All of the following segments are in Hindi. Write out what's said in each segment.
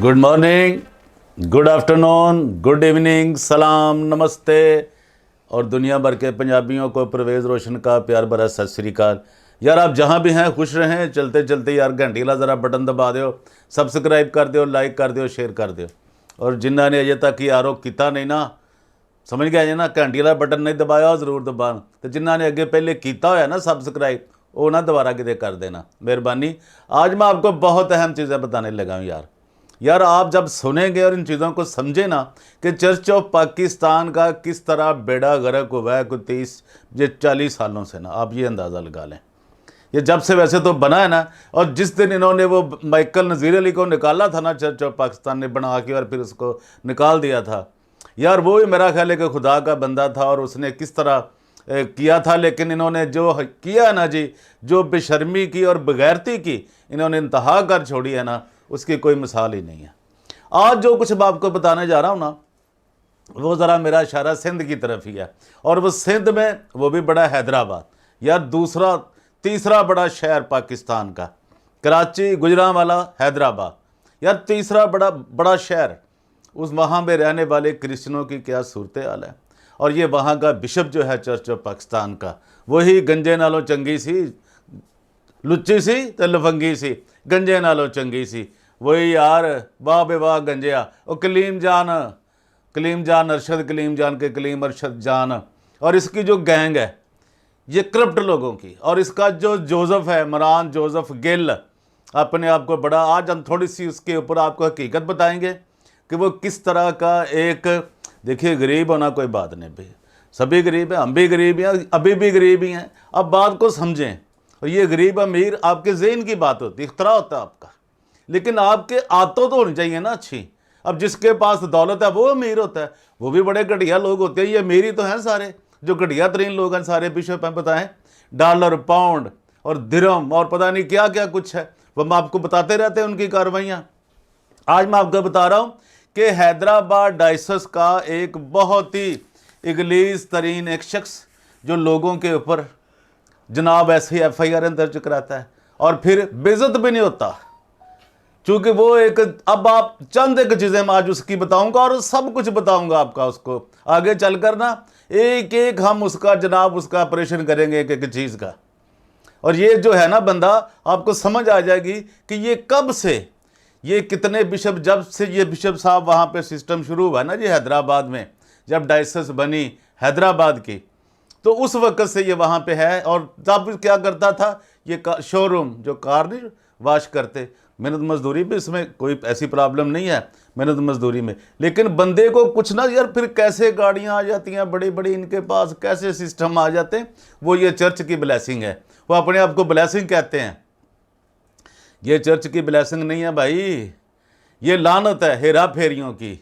Good morning, good afternoon, good evening, सलाम, नमस्ते और दुनिया भर के पंजाबियों को परवेज़ रोशन का प्यार भरा सत श्री अकाल। यार आप जहाँ भी हैं खुश रहें। चलते चलते यार घंटी ला ज़रा बटन दबा दो, सब्सक्राइब कर दो, लाइक कर दो, शेयर कर दो। और जिन्होंने अजे तक यारो किया नहीं ना, समझ गए जे ना, घंटी वाला बटन नहीं दबाया जरूर दबान। तो जिन्होंने अगे पहले किया होया ना सब्सक्राइब, वो ना दोबारा कितने कर देना, मेहरबानी। आज मैं आपको बहुत अहम चीज़ें बताने लगा हूँ यार आप जब सुनेंगे और इन चीज़ों को समझे ना कि चर्च ऑफ पाकिस्तान का किस तरह बेड़ा गर्क हुआ है कुछ 30-40 सालों से ना, आप ये अंदाज़ा लगा लें। ये जब से वैसे तो बना है ना, और जिस दिन इन्होंने वो माइकल नज़ीर अली को निकाला था ना, चर्च ऑफ पाकिस्तान ने बना के और फिर उसको निकाल दिया था यार, वो ही मेरा ख्याल है कि खुदा का बंदा था और उसने किस तरह किया था। लेकिन इन्होंने जो किया ना जी, जो बेशर्मी की और बगैरती की इन्होंने इंतहा कर छोड़ी है ना, उसकी कोई मिसाल ही नहीं है। आज जो कुछ मैं आपको बताने जा रहा हूँ ना, वो ज़रा मेरा इशारा सिंध की तरफ ही है। और वो सिंध में वो भी बड़ा हैदराबाद, यार तीसरा बड़ा शहर पाकिस्तान का, कराची, गुजरांवाला, हैदराबाद, यार तीसरा बड़ा शहर। उस वहाँ में रहने वाले क्रिश्चियनों की क्या सूरत हाल है। और ये वहाँ का बिशप जो है चर्च ऑफ पाकिस्तान का, वही गंजे नालों चंगी सी, लुच्ची सी तो लफंगी सी, गंजे नालों चंगी सी, वही यार, वाह बे वाह गंजिया। और कलीम जान अरशद, कलीम जान के कलीम अरशद जान। और इसकी जो गैंग है ये करप्ट लोगों की, और इसका जो जोसेफ है, मरान जोसेफ गिल, अपने आप को बड़ा, आज हम थोड़ी सी उसके ऊपर आपको हकीकत बताएंगे कि वो किस तरह का एक, देखिए गरीब होना कोई बात नहीं भाई, सभी गरीब हैं, हम भी गरीब हैं, अभी भी गरीब ही हैं। अब बात को समझें। और ये गरीब अमीर आपके ज़हन की बात होती है, इख्तरा होता है आपका, लेकिन आपके आदतों तो होनी चाहिए ना अच्छी। अब जिसके पास दौलत है वो अमीर होता है, वो भी बड़े घटिया लोग होते हैं। ये अमीर ही तो हैं सारे, जो घटिया तरीन लोग हैं सारे बिशप हैं, बताएं, डॉलर, पाउंड और दिरहम और पता नहीं क्या क्या कुछ है, वो हम आपको बताते रहते हैं उनकी कार्रवाइयाँ। आज मैं आपको बता रहा हूँ कि हैदराबाद डायसिस का एक बहुत ही इगलीस तरीन एक शख्स, जो लोगों के ऊपर जनाब ऐसे FIR दर्ज कराता है और फिर बेइज्जत भी नहीं होता, क्योंकि वो एक, अब आप चंद एक चीज़ें मैं आज उसकी बताऊंगा और सब कुछ बताऊंगा आपका, उसको आगे चलकर ना एक एक हम उसका जनाब उसका ऑपरेशन करेंगे एक एक चीज़ का। और ये जो है ना बंदा, आपको समझ आ जाएगी कि ये कब से, ये कितने बिशप, जब से ये बिशप साहब वहाँ पे सिस्टम शुरू हुआ ना जी हैदराबाद में, जब डायसिस बनी हैदराबाद की, तो उस वक्त से ये वहाँ पे है। और तब क्या करता था, ये शोरूम जो कार नहीं वाश करते, मेहनत मजदूरी भी, इसमें कोई ऐसी प्रॉब्लम नहीं है मेहनत मजदूरी में, लेकिन बंदे को कुछ ना यार, फिर कैसे गाड़ियाँ आ जाती हैं बड़ी बड़ी इनके पास, कैसे सिस्टम आ जाते हैं। वो ये चर्च की ब्लेसिंग है, वो अपने आप को ब्लेसिंग कहते हैं। ये चर्च की ब्लेसिंग नहीं है भाई, ये लानत है हेरा फेरियों की।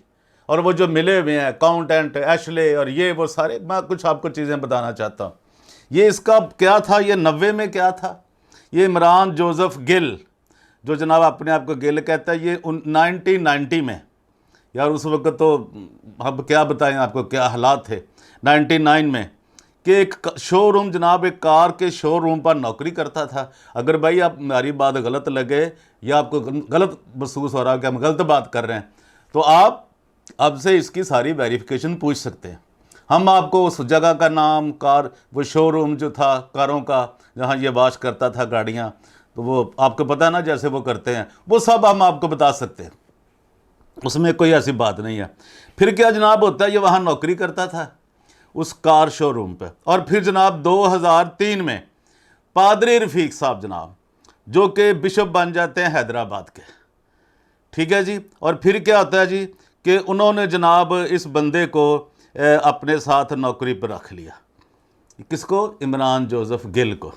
और वो जो मिले हुए हैं अकाउंटेंट एशले और ये वो सारे, मैं कुछ आपको चीज़ें बताना चाहता हूँ। ये इसका क्या था, ये 90 में क्या था, ये इमरान जोसेफ गिल, जो जनाब अपने आप को गिल कहता है, ये 1990 में, यार उस वक्त तो अब क्या बताएं आपको क्या हालात थे 99 में, कि एक शोरूम जनाब, एक कार के शोरूम पर नौकरी करता था। अगर भाई आप हमारी बात गलत लगे या आपको गलत महसूस हो रहा है कि हम गलत बात कर रहे हैं, तो आप अब से इसकी सारी वेरिफिकेशन पूछ सकते हैं। हम आपको उस जगह का नाम, कार, वो शोरूम जो था कारों का, जहाँ ये वाश करता था गाड़ियाँ, तो वो आपको पता है ना जैसे वो करते हैं, वो सब हम आपको बता सकते हैं, उसमें कोई ऐसी बात नहीं है। फिर क्या जनाब होता है, ये वहाँ नौकरी करता था उस कार शोरूम पे। और फिर जनाब 2003 में पादरी रफ़ीक साहब जनाब, जो कि बिशप बन जाते हैं हैदराबाद के, ठीक है जी। और फिर क्या होता है जी कि उन्होंने जनाब इस बंदे को अपने साथ नौकरी पर रख लिया। किसको? इमरान जोसेफ गिल को।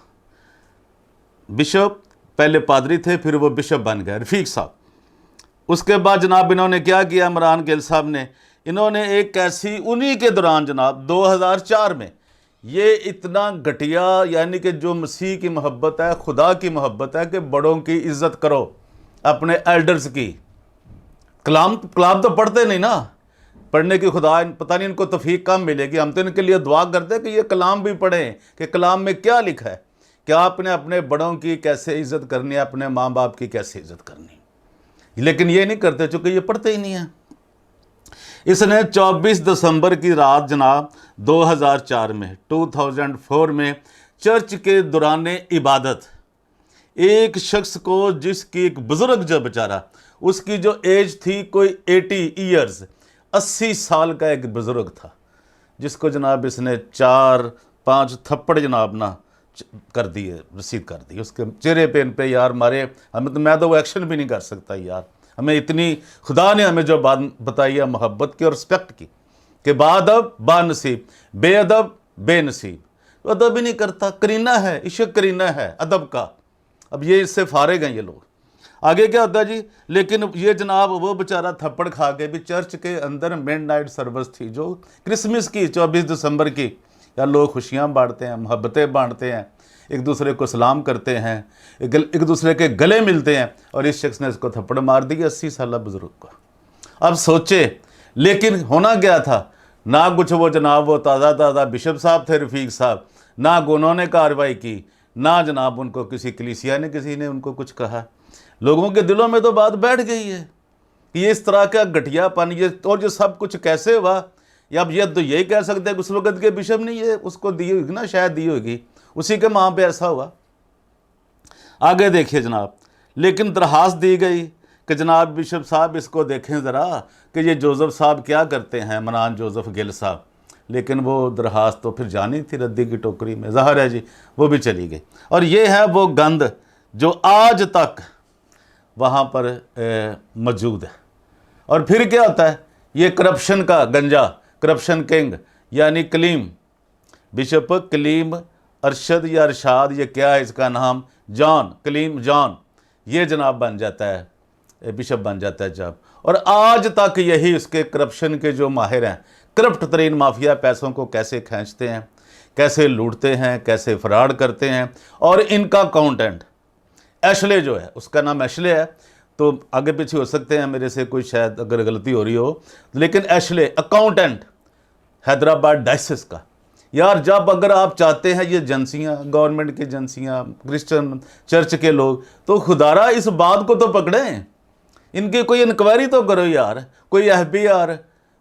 बिशप पहले पादरी थे, फिर वो बिशप बन गए रफ़ीक साहब। उसके बाद जनाब इन्होंने क्या किया, इमरान गिल साहब ने, इन्होंने एक ऐसी, उन्हीं के दौरान जनाब 2004 में, ये इतना घटिया, यानी कि जो मसीह की मोहब्बत है, खुदा की मोहब्बत है कि बड़ों की इज़्ज़त करो, अपने एल्डर्स की। कलाम तो पढ़ते नहीं ना, पढ़ने की खुदा पता नहीं इनको तौफीक कम मिलेगी। हम तो इनके लिए दुआ करते हैं कि ये कलाम भी पढ़ें कि कलाम में क्या लिखा है, क्या आपने अपने बड़ों की कैसे इज़्ज़त करनी है, अपने माँ बाप की कैसे इज़्ज़त करनी। लेकिन ये नहीं करते चूँकि ये पढ़ते ही नहीं है। इसने 24 दिसंबर की रात जनाब 2004 में 2004 में चर्च के दौरान इबादत एक शख्स को, जिसकी एक बुज़ुर्ग जो बेचारा, उसकी जो एज थी कोई 80 ईयर्स, 80 साल का एक बुज़ुर्ग था, जिसको जनाब इसने 4-5 थप्पड़ जनाब ना कर दिए, रसीद कर दी उसके चेहरे पे, इन पे यार मारे। हमें तो, मैं तो वो एक्शन भी नहीं कर सकता यार। हमें इतनी, खुदा ने हमें जो बात बताई है मोहब्बत की और रिस्पेक्ट की, कि बाअदब बानसीब, बेअदब बेनसीब। तो अदब ही नहीं करता, करीना है, इश्क करीना है अदब का। अब ये इससे फारिग हैं ये लोग। आगे क्या होता है जी, लेकिन ये जनाब वो बेचारा थप्पड़ खा के भी, चर्च के अंदर मिडनाइट सर्विस थी जो क्रिसमस की 24 दिसंबर की, यार लोग खुशियाँ बांटते हैं, मोहब्बतें बांटते हैं, एक दूसरे को सलाम करते हैं, एक दूसरे के गले मिलते हैं, और इस शख्स ने इसको थप्पड़ मार दी 80 साल बुजुर्ग को। अब सोचे, लेकिन होना क्या था, ना कुछ वो जनाब वो ताज़ा बिशप साहब थे, रफ़ीक साहब, ना उन्होंने कार्रवाई की, ना जनाब उनको किसी कलीसिया ने, किसी ने उनको कुछ कहा। लोगों के दिलों में तो बात बैठ गई है कि ये इस तरह का घटियापन, ये और जो सब कुछ कैसे हुआ। या अब ये तो यही कह सकते हैं कि उस वक्त के बिशप ने ये उसको दी होगी ना, शायद दी होगी, उसी के माँ पे ऐसा हुआ। आगे देखिए जनाब, लेकिन दरखास्त दी गई कि जनाब बिशप साहब इसको देखें ज़रा कि ये जोसेफ साहब क्या करते हैं, मनान जोसेफ गिल साहब। लेकिन वो दरखास्त तो फिर जानी थी रद्दी की टोकरी में, ज़ाहिर है जी, वो भी चली गई। और ये है वो गंद जो आज तक वहाँ पर मौजूद है। और फिर क्या होता है, ये करप्शन का गंजा, करप्शन किंग यानी कलीम, बिशप कलीम अरशद या अरशाद, ये क्या है इसका नाम, जॉन, कलीम जॉन, ये जनाब बन जाता है, बिशप बन जाता है जब। और आज तक यही उसके करप्शन के जो माहिर हैं, करप्ट तरीन माफिया पैसों को कैसे खींचते हैं, कैसे लूटते हैं, कैसे फ्रॉड करते हैं। और इनका अकाउंटेंट एशले जो है, उसका नाम एशले है, तो आगे पीछे हो सकते हैं मेरे से कोई शायद अगर गलती हो रही हो, लेकिन एशले अकाउंटेंट हैदराबाद डायसिस का। यार जब अगर आप चाहते हैं ये एजेंसियाँ, गवर्नमेंट की एजेंसियाँ, क्रिश्चियन चर्च के लोग, तो खुदारा इस बात को तो पकड़ें, इनकी कोई इंक्वायरी तो करो यार, कोई FBI।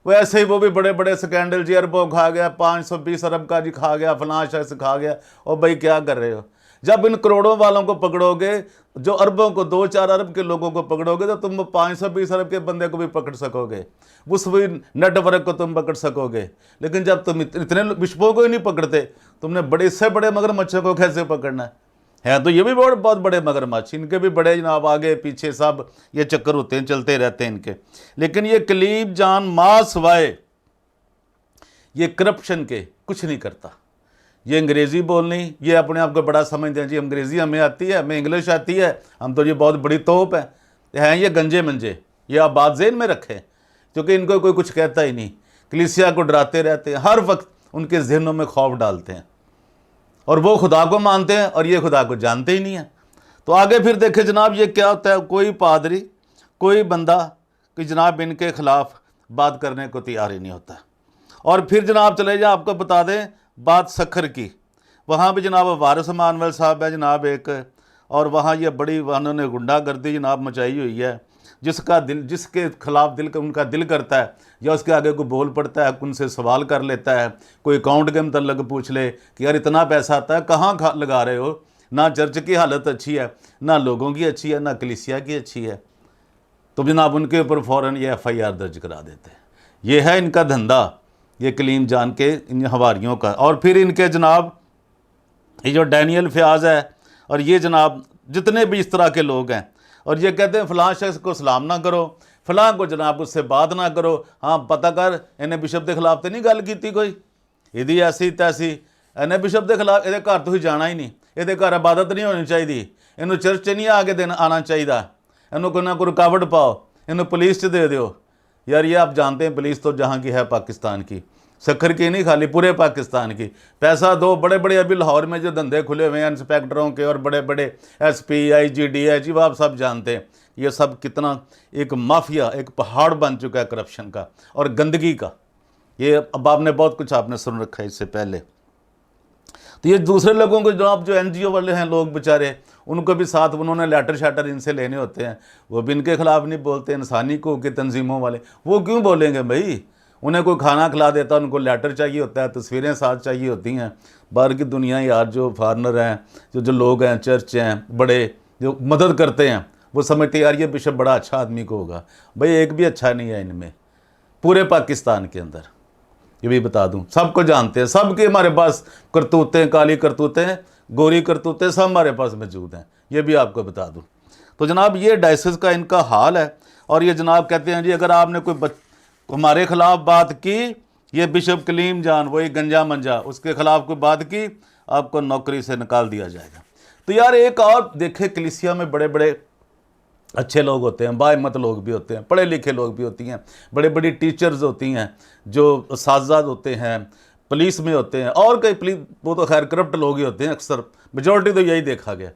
वैसे ही वो भी बड़े बड़े स्कैंडल जी, अरबों खा गया, 520 अरब का जी खा गया, फलां शख्स खा गया। और भाई क्या कर रहे हो, जब इन करोड़ों वालों को पकड़ोगे, जो अरबों को 2-4 अरब के लोगों को पकड़ोगे, तो तुम 520 अरब के बंदे को भी पकड़ सकोगे, उस भी नेटवर्क को तुम पकड़ सकोगे। लेकिन जब तुम इतने बिशपों को ही नहीं पकड़ते, तुमने बड़े से बड़े मगरमच्छों को कैसे पकड़ना है। तो ये भी बहुत बड़े मगरमच्छ, इनके भी बड़े जनाब आगे पीछे सब ये चक्कर होते हैं, चलते रहते हैं इनके। लेकिन ये कलीम जान मास वाए ये करप्शन के कुछ नहीं करता। ये अंग्रेज़ी बोलनी, ये अपने आप को बड़ा समझते हैं जी, अंग्रेज़ी हमें आती है, हमें इंग्लिश आती है, हम तो ये बहुत बड़ी तोप हैं ये गंजे मंजे। ये आप बात ज़हन में रखें, क्योंकि इनको कोई कुछ कहता ही नहीं, कलीसिया को डराते रहते हैं, हर वक्त उनके जहनों में खौफ डालते हैं, और वो खुदा को मानते हैं और ये खुदा को जानते ही नहीं है। तो आगे फिर देखें जनाब, ये क्या होता है, कोई पादरी, कोई बंदा कि जनाब इनके ख़िलाफ़ बात करने को तैयार ही नहीं होता। और फिर जनाब चले जाए, आपको बता दें बात सखर की, वहाँ भी जनाब वारिस मानवेल साहब है जनाब एक, और वहाँ ये बड़ी उन्होंने गुंडागर्दी जनाब मचाई हुई है, जिसका दिल, जिसके खिलाफ दिल उनका दिल करता है या उसके आगे कोई बोल पड़ता है, उनसे सवाल कर लेता है, कोई अकाउंट के मतलब पूछ ले कि यार इतना पैसा आता है कहाँ लगा रहे हो। ना चर्च की हालत अच्छी है, ना लोगों की अच्छी है, ना कलीसिया की अच्छी है, तो जनाब उनके ऊपर फ़ौरन ये FIR दर्ज करा देते हैं। ये है इनका धंधा, ये कलीम जान के इन हवारियों का। और फिर इनके जनाब ये जो डैनियल फयाज है, और ये जनाब जितने भी इस तरह के लोग हैं, और ये कहते हैं फ़लाँ शख्स को सलाम ना करो, फ़लाँ को जनाब उससे बात ना करो, हाँ पता कर इन्हें बिशप के खिलाफ तो नहीं गल की कोई, यदि ऐसी तैसी, इन्हें बिशप के खिलाफ ये घर तो ही जाना ही नहीं, ये घर इबादत नहीं होनी चाहिए, इन्हों चर्च नहीं आके दिन आना चाहिए, इन्हों कोई ना कोई रुकावट पाओ, इन्हों पुलिस दे दो। यार ये आप जानते हैं पुलिस तो जहाँ की है पाकिस्तान की, सखर की नहीं खाली पूरे पाकिस्तान की। पैसा दो, बड़े बड़े अभी लाहौर में जो धंधे खुले हुए हैं इंस्पेक्टरों के और बड़े बड़े SP IG DIG, आप सब जानते हैं ये सब कितना एक माफिया, एक पहाड़ बन चुका है करप्शन का और गंदगी का। ये अब आपने बहुत कुछ आपने सुन रखा है इससे पहले। तो ये दूसरे लोगों को जो आप जो NGO वाले हैं लोग बेचारे, उनको भी साथ उन्होंने लेटर शैटर इनसे लेने होते हैं, वो भी इनके खिलाफ नहीं बोलते। इंसानी हकूक़ की तंजीमों वाले वो क्यों बोलेंगे भाई? उन्हें कोई खाना खिला देता है, उनको लेटर चाहिए होता है, तस्वीरें साथ चाहिए होती हैं। बाहर की दुनिया यार, जो फॉरनर हैं, जो लोग हैं, चर्च हैं, बड़े जो मदद करते हैं, वो समझते हैं यार ये बिशप बड़ा अच्छा आदमी को होगा। भाई एक भी अच्छा नहीं है इनमें, पूरे पाकिस्तान के अंदर। ये भी बता दूं, सबको जानते हैं, सबके हमारे पास करतूतें, काली करतूतें, गोरी करतूतें सब हमारे पास मौजूद हैं, ये भी आपको बता दूं। तो जनाब ये डायसिस का इनका हाल है। और ये जनाब कहते हैं जी अगर आपने कोई हमारे खिलाफ बात की, ये बिशप कलीम जान वही गंजा मंजा, उसके खिलाफ कोई बात की, आपको नौकरी से निकाल दिया जाएगा। तो यार एक और देखे, कलीसिया में बड़े बड़े अच्छे लोग होते हैं, बाहिम्मत लोग भी होते हैं, पढ़े लिखे लोग भी होती हैं, बड़े बड़ी टीचर्स होती हैं, जो साजाद होते हैं, पुलिस में होते हैं, और कई पुलिस, वो तो खैर करप्ट लोग ही होते हैं अक्सर, मेजॉरिटी तो यही देखा गया।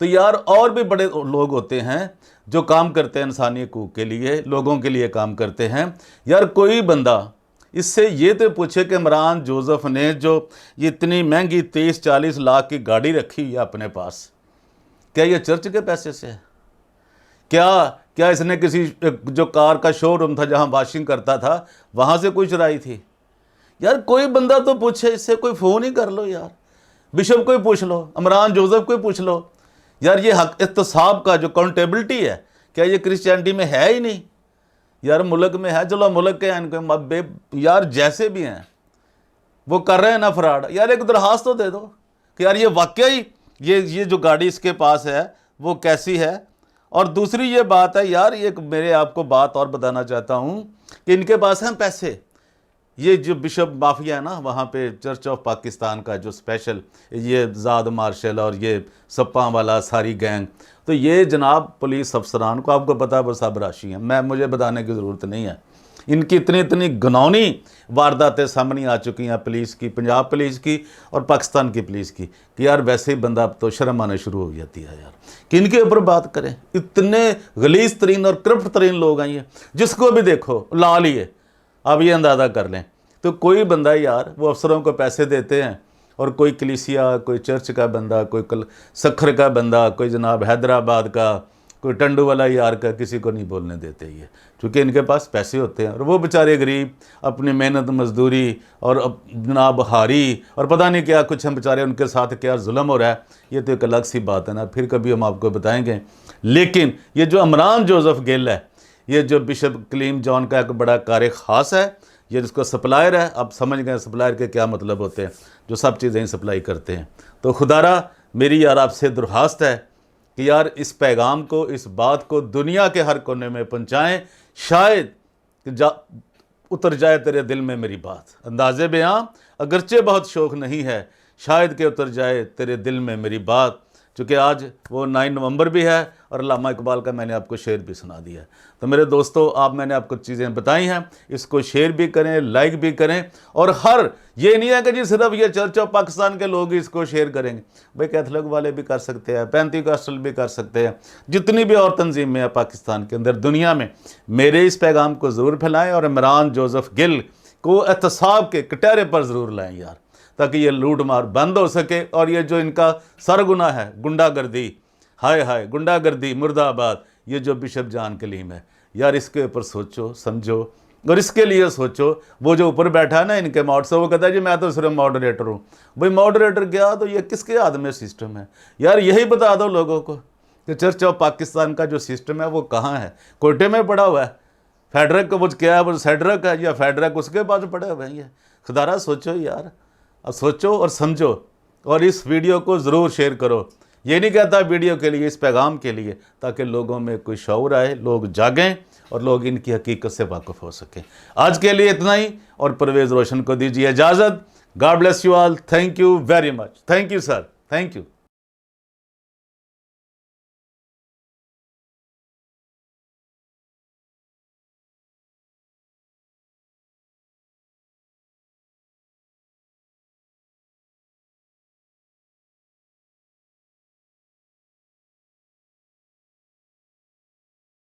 तो यार और भी बड़े लोग होते हैं जो काम करते हैं इंसानी हकूक़ के लिए, लोगों के लिए काम करते हैं। यार कोई बंदा इससे ये तो पूछे कि इमरान जोसेफ ने जो ये इतनी महंगी 30-40 लाख की गाड़ी रखी है अपने पास, क्या ये चर्च के पैसे से है? क्या इसने किसी जो कार का शोरूम था जहां वॉशिंग करता था वहां से कोई चुराई थी? यार कोई बंदा तो पूछे, इससे कोई फ़ोन ही कर लो यार, बिशप को ही पूछ लो, इमरान जोसेफ को ही पूछ लो। यार ये हक एहतसाब का जो अकाउंटेबिलिटी है, क्या ये क्रिश्चियनिटी में है ही नहीं? यार मुल्क में है, चलो मुल्क के इनके यार जैसे भी हैं वो कर रहे हैं ना फ्रॉड, यार एक दरखास्त तो दे दो कि यार ये वाकई ये जो गाड़ी इसके पास है वो कैसी है। और दूसरी ये बात है यार, ये मेरे आपको बात और बताना चाहता हूँ कि इनके पास हैं पैसे, ये जो बिशप माफिया है ना वहाँ पे, चर्च ऑफ पाकिस्तान का जो स्पेशल, ये ज़ाद मार्शल और ये सप्पा वाला सारी गैंग, तो ये जनाब पुलिस अफसरान को आपको पता है वो सब राशि हैं, मुझे बताने की ज़रूरत नहीं है। इनकी इतनी घिनौनी वारदातें सामने आ चुकी हैं पुलिस की, पंजाब पुलिस की और पाकिस्तान की पुलिस की, कि यार वैसे ही बंदा तो शर्म आने शुरू हो जाती है यार कि इनके ऊपर बात करें। इतने गलीज तरीन और करप्ट तरीन लोग हैं ये, जिसको भी देखो ला लिए, आप ये अंदाज़ा कर लें। तो कोई बंदा यार वो अफसरों को पैसे देते हैं, और कोई कलीसिया, कोई चर्च का बंदा, कोई सखर का बंदा, कोई जनाब हैदराबाद का, कोई टंडू वाला यार का, किसी को नहीं बोलने देते ये, क्योंकि इनके पास पैसे होते हैं। और वो बेचारे गरीब अपनी मेहनत मजदूरी और जनाब हारी और पता नहीं क्या कुछ हम बेचारे, उनके साथ क्या जुल्म हो रहा है, ये तो एक अलग सी बात है ना, फिर कभी हम आपको बताएंगे। लेकिन ये जो इमरान जोसेफ गिल है, ये जो बिशप कलीम जॉन का एक बड़ा कार ख़ास है, ये जिसको सप्लायर है, आप समझ गए सप्लायर के क्या मतलब होते हैं, जो सब चीज़ें सप्लाई करते हैं। तो खुदारा मेरी यार आपसे दरख्वास्त है कि यार इस पैगाम को, इस बात को दुनिया के हर कोने में पहुँचाएँ, शायद उतर जाए तेरे दिल में मेरी बात। अंदाज़े बयां अगरचे बहुत शौक़ नहीं है, शायद कि उतर जाए तेरे दिल में मेरी बात। चूँकि आज वो 9 नवंबर भी है और अल्लामा इकबाल का मैंने आपको शेर भी सुना दिया है। तो मेरे दोस्तों, आप मैंने आपको चीज़ें बताई हैं, इसको शेयर भी करें, लाइक भी करें। और ये नहीं है कि जी सिर्फ ये चर्च ऑफ पाकिस्तान के लोग इसको शेयर करेंगे, भाई कैथलिक वाले भी कर सकते हैं, पेंटिकॉस्टल भी कर सकते हैं, जितनी भी और तंजीमें हैं पाकिस्तान के अंदर, दुनिया में, मेरे इस पैगाम को ज़रूर फैलाएँ और इमरान जोसेफ गिल को एहतसाब के कटहरे पर ज़रूर लाएँ यार, ताकि ये लूट मार बंद हो सके। और ये जो इनका सरगुना है गुंडागर्दी, हाय हाय गुंडागर्दी मुर्दाबाद, ये जो बिशप जान कलीम है यार, इसके ऊपर सोचो समझो और इसके लिए सोचो। वो जो ऊपर बैठा है ना इनके मॉड से, वो कहता है जी मैं तो सिर्फ मॉडरेटर हूँ। भाई मॉडरेटर क्या, तो ये किसके हाथ में सिस्टम है यार? यही बता दो लोगों को कि चर्च ऑफ पाकिस्तान का जो सिस्टम है वो कहाँ है? कोयटे में पड़ा हुआ है, फेडरक को वो क्या है, वो सेडरक है या फेडरक उसके पास पड़े हुए हैं। ये खुदारा सोचो यार, अब सोचो और समझो, और इस वीडियो को ज़रूर शेयर करो। ये नहीं कहता वीडियो के लिए, इस पैगाम के लिए, ताकि लोगों में कोई शऊर आए, लोग जागें और लोग इनकी हकीकत से वाकिफ़ हो सकें। आज के लिए इतना ही, और परवेज़ रोशन को दीजिए इजाज़त। God bless you all. Thank you very much. Thank you sir, thank you.